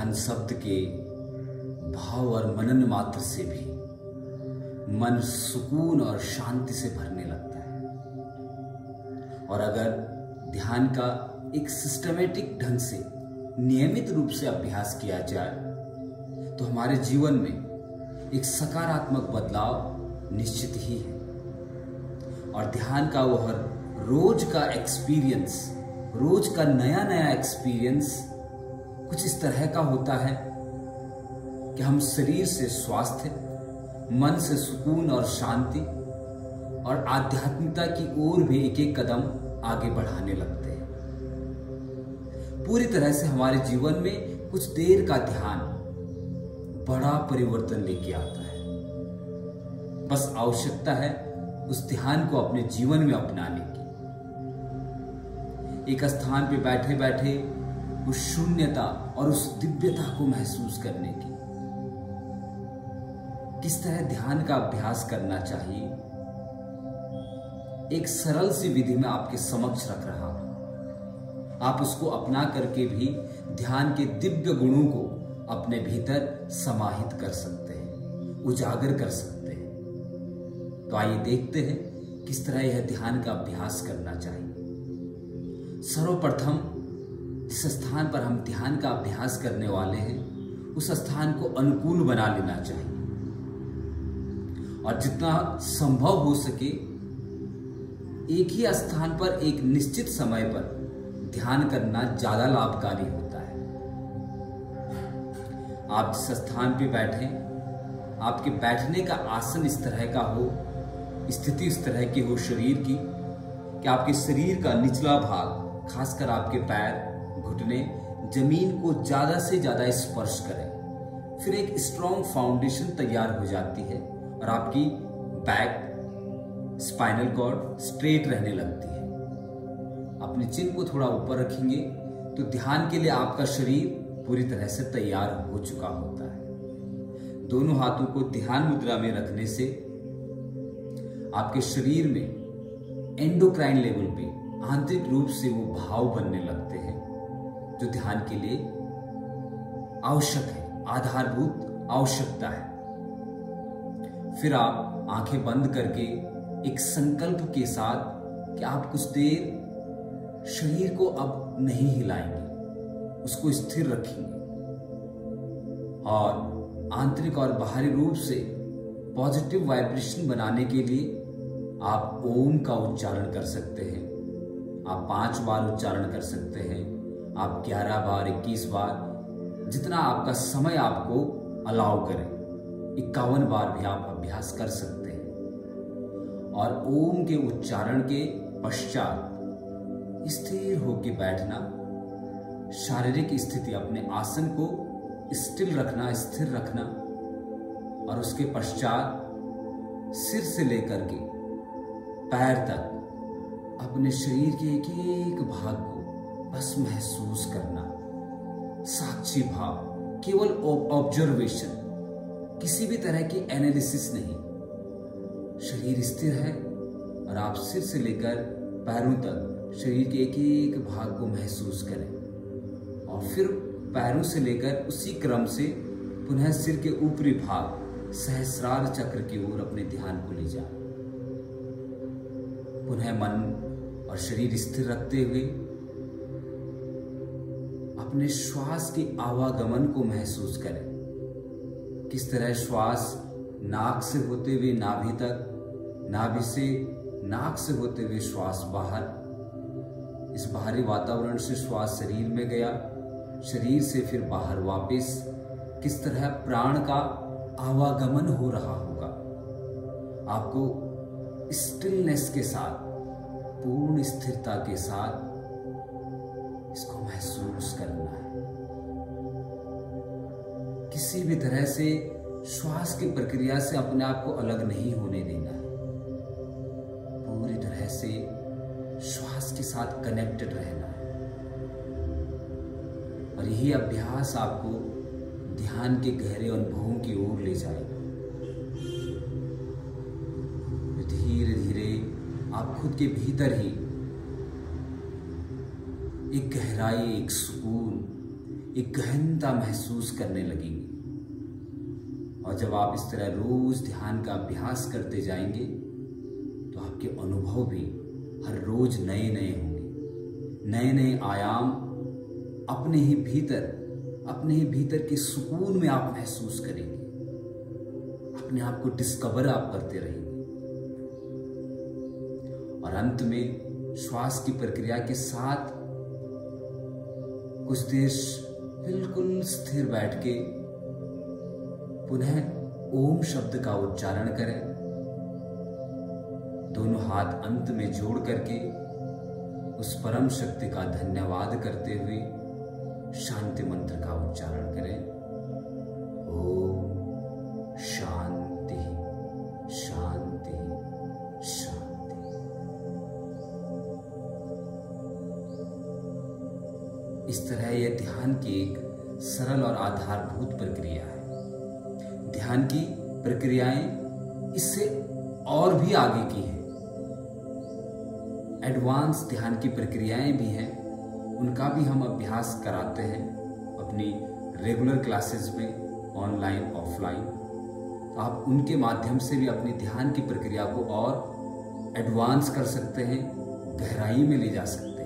ध्यान शब्द के भाव और मनन मात्र से भी मन सुकून और शांति से भरने लगता है। और अगर ध्यान का एक सिस्टमेटिक ढंग से नियमित रूप से अभ्यास किया जाए तो हमारे जीवन में एक सकारात्मक बदलाव निश्चित ही है। और ध्यान का वह रोज का एक्सपीरियंस, रोज का नया नया एक्सपीरियंस कुछ इस तरह का होता है कि हम शरीर से स्वास्थ्य, मन से सुकून और शांति और आध्यात्मिकता की ओर भी एक एक कदम आगे बढ़ाने लगते हैं। पूरी तरह से हमारे जीवन में कुछ देर का ध्यान बड़ा परिवर्तन लेके आता है। बस आवश्यकता है उस ध्यान को अपने जीवन में अपनाने की। एक स्थान पे बैठे बैठे उस शून्यता और उस दिव्यता को महसूस करने की। किस तरह ध्यान का अभ्यास करना चाहिए, एक सरल सी विधि में आपके समक्ष रख रहा हूं। आप उसको अपना करके भी ध्यान के दिव्य गुणों को अपने भीतर समाहित कर सकते हैं, उजागर कर सकते हैं। तो आइए देखते हैं किस तरह यह ध्यान का अभ्यास करना चाहिए। सर्वप्रथम जिस स्थान पर हम ध्यान का अभ्यास करने वाले हैं उस स्थान को अनुकूल बना लेना चाहिए और जितना संभव हो सके एक ही स्थान पर एक निश्चित समय पर ध्यान करना ज्यादा लाभकारी होता है। आप जिस स्थान पे बैठे, आपके बैठने का आसन इस तरह का हो, स्थिति इस तरह की हो शरीर की कि आपके शरीर का निचला भाग, खासकर आपके पैर, घुटने जमीन को ज्यादा से ज्यादा स्पर्श करें। फिर एक स्ट्रॉन्ग फाउंडेशन तैयार हो जाती है और आपकी बैक, स्पाइनल कॉर्ड स्ट्रेट रहने लगती है। अपने चिन को थोड़ा ऊपर रखेंगे तो ध्यान के लिए आपका शरीर पूरी तरह से तैयार हो चुका होता है। दोनों हाथों को ध्यान मुद्रा में रखने से आपके शरीर में एंडोक्राइन लेवल पे आंतरिक रूप से वो भाव बनने लगते हैं जो ध्यान के लिए आवश्यक है, आधारभूत आवश्यकता है। फिर आप आंखें बंद करके एक संकल्प के साथ कि आप कुछ देर शरीर को अब नहीं हिलाएंगे, उसको स्थिर रखेंगे और आंतरिक और बाहरी रूप से पॉजिटिव वाइब्रेशन बनाने के लिए आप ओम का उच्चारण कर सकते हैं। आप 5 बार उच्चारण कर सकते हैं, आप 11 बार, 21 बार, जितना आपका समय आपको अलाउ करे, 51 बार भी आप अभ्यास कर सकते हैं। और ओम के उच्चारण के पश्चात स्थिर होकर बैठना, शारीरिक स्थिति, अपने आसन को स्टिल रखना, स्थिर रखना और उसके पश्चात सिर से लेकर के पैर तक अपने शरीर के एक एक भाग को बस महसूस करना। साक्षी भाव, केवल ऑब्जर्वेशन, किसी भी तरह की एनालिसिस नहीं। शरीर स्थिर है और आप सिर से लेकर पैरों तक शरीर के एक एक भाग को महसूस करें और फिर पैरों से लेकर उसी क्रम से पुनः सिर के ऊपरी भाग सहस्रार चक्र की ओर अपने ध्यान को ले जाएं। पुनः मन और शरीर स्थिर रखते हुए अपने श्वास के आवागमन को महसूस करें। किस तरह श्वास नाक से होते हुए नाभि तक, नाभि से नाक से होते हुए श्वास बाहर, इस बाहरी वातावरण से श्वास शरीर में गया, शरीर से फिर बाहर वापस, किस तरह प्राण का आवागमन हो रहा होगा। आपको स्टिलनेस के साथ, पूर्ण स्थिरता के साथ इसको महसूस करना है। किसी भी तरह से श्वास की प्रक्रिया से अपने आप को अलग नहीं होने देना है। पूरी तरह से श्वास के साथ कनेक्टेड रहना है और यही अभ्यास आपको ध्यान के गहरे अनुभवों की ओर ले जाएगा। धीरे धीरे आप खुद के भीतर ही एक गहराई, एक सुकून, एक गहनता महसूस करने लगेंगे। और जब आप इस तरह रोज ध्यान का अभ्यास करते जाएंगे तो आपके अनुभव भी हर रोज नए नए होंगे। नए नए आयाम अपने ही भीतर के सुकून में आप महसूस करेंगे। अपने आप को डिस्कवर आप करते रहेंगे। और अंत में श्वास की प्रक्रिया के साथ कुछ देर बिल्कुल स्थिर बैठ के पुनः ओम शब्द का उच्चारण करें। दोनों हाथ अंत में जोड़ करके उस परम शक्ति का धन्यवाद करते हुए शांति मंत्र का उच्चारण करें। ओम शांति शांति शांति। इस तरह यह ध्यान की एक सरल और आधारभूत प्रक्रिया है। ध्यान की प्रक्रियाएं इससे और भी आगे की हैं। एडवांस ध्यान की प्रक्रियाएं भी हैं, उनका भी हम अभ्यास कराते हैं अपनी रेगुलर क्लासेस में, ऑनलाइन ऑफलाइन। तो आप उनके माध्यम से भी अपनी ध्यान की प्रक्रिया को और एडवांस कर सकते हैं, गहराई में ले जा सकते हैं।